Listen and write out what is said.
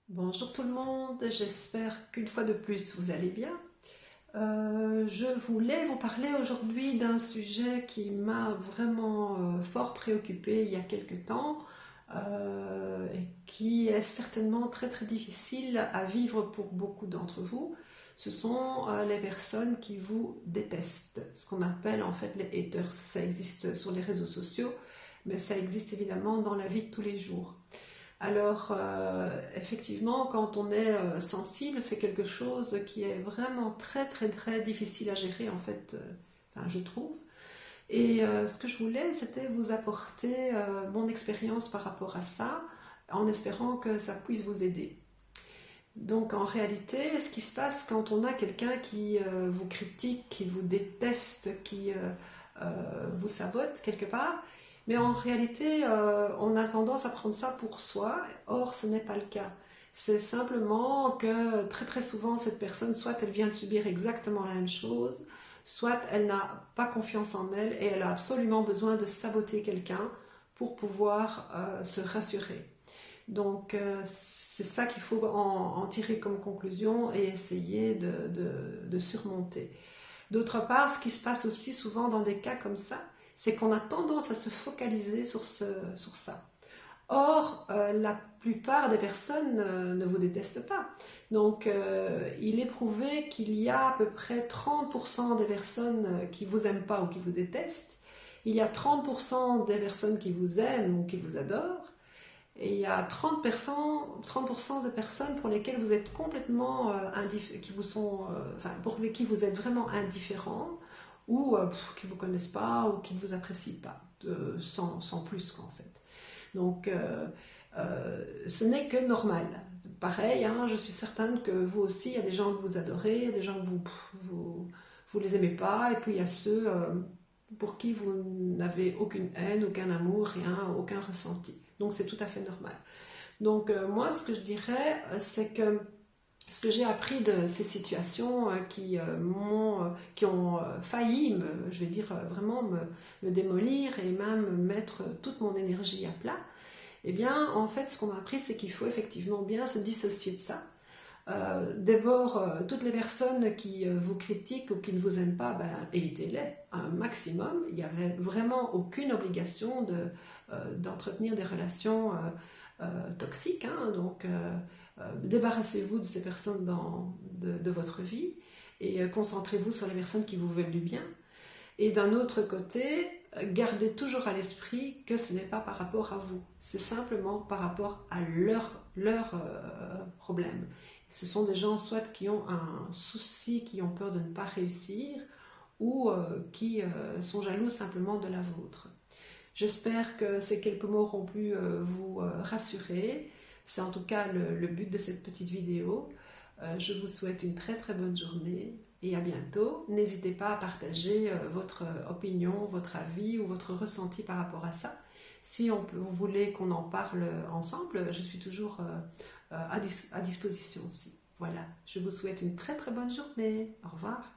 Bonjour tout le monde, j'espère qu'une fois de plus vous allez bien. Je voulais vous parler aujourd'hui d'un sujet qui m'a vraiment fort préoccupée il y a quelque temps et qui est certainement très très difficile à vivre pour beaucoup d'entre vous. Ce sont les personnes qui vous détestent, ce qu'on appelle en fait les haters. Ça existe sur les réseaux sociaux, mais ça existe évidemment dans la vie de tous les jours. Alors, effectivement, quand on est sensible, c'est quelque chose qui est vraiment très très très difficile à gérer en fait, enfin, je trouve. Et ce que je voulais, c'était vous apporter mon expérience par rapport à ça, en espérant que ça puisse vous aider. Donc en réalité, ce qui se passe quand on a quelqu'un qui vous critique, qui vous déteste, qui vous sabote quelque part, mais en réalité, on a tendance à prendre ça pour soi, or ce n'est pas le cas. C'est simplement que très très souvent, cette personne, soit elle vient de subir exactement la même chose, soit elle n'a pas confiance en elle et elle a absolument besoin de saboter quelqu'un pour pouvoir se rassurer. Donc, c'est ça qu'il faut en tirer comme conclusion et essayer de surmonter. D'autre part, ce qui se passe aussi souvent dans des cas comme ça, c'est qu'on a tendance à se focaliser sur ça. Or, la plupart des personnes ne vous détestent pas. Donc, il est prouvé qu'il y a à peu près 30% des personnes qui vous aiment pas ou qui vous détestent. Il y a 30% des personnes qui vous aiment ou qui vous adorent. Et il y a 30% de personnes pour lesquelles vous êtes complètement qui vous sont, enfin, pour qui vous êtes vraiment indifférent ou qui ne vous connaissent pas ou qui ne vous apprécient pas, sans plus quoi, en fait. Donc, ce n'est que normal. Pareil, hein, je suis certaine que vous aussi, il y a des gens que vous adorez, il y a des gens que vous les aimez pas, et puis il y a ceux pour qui vous n'avez aucune haine, aucun amour, rien, aucun ressenti. Donc c'est tout à fait normal. Donc moi, ce que je dirais, c'est que ce que j'ai appris de ces situations qui ont failli, je vais dire vraiment me démolir et même mettre toute mon énergie à plat, eh bien, en fait, ce qu'on m'a appris, c'est qu'il faut effectivement bien se dissocier de ça. D'abord, toutes les personnes qui vous critiquent ou qui ne vous aiment pas, ben, évitez-les un maximum. Il n'y avait vraiment aucune obligation d'entretenir des relations toxiques. Hein, donc, débarrassez-vous de ces personnes de votre vie et concentrez-vous sur les personnes qui vous veulent du bien. Et d'un autre côté, gardez toujours à l'esprit que ce n'est pas par rapport à vous, c'est simplement par rapport à leur problème. Ce sont des gens soit qui ont un souci, qui ont peur de ne pas réussir, ou qui sont jaloux simplement de la vôtre. J'espère que ces quelques mots auront pu vous rassurer. C'est en tout cas le but de cette petite vidéo. Je vous souhaite une très très bonne journée et à bientôt. N'hésitez pas à partager votre opinion, votre avis ou votre ressenti par rapport à ça. Si vous voulez qu'on en parle ensemble, je suis toujours à disposition aussi. Voilà, je vous souhaite une très très bonne journée. Au revoir.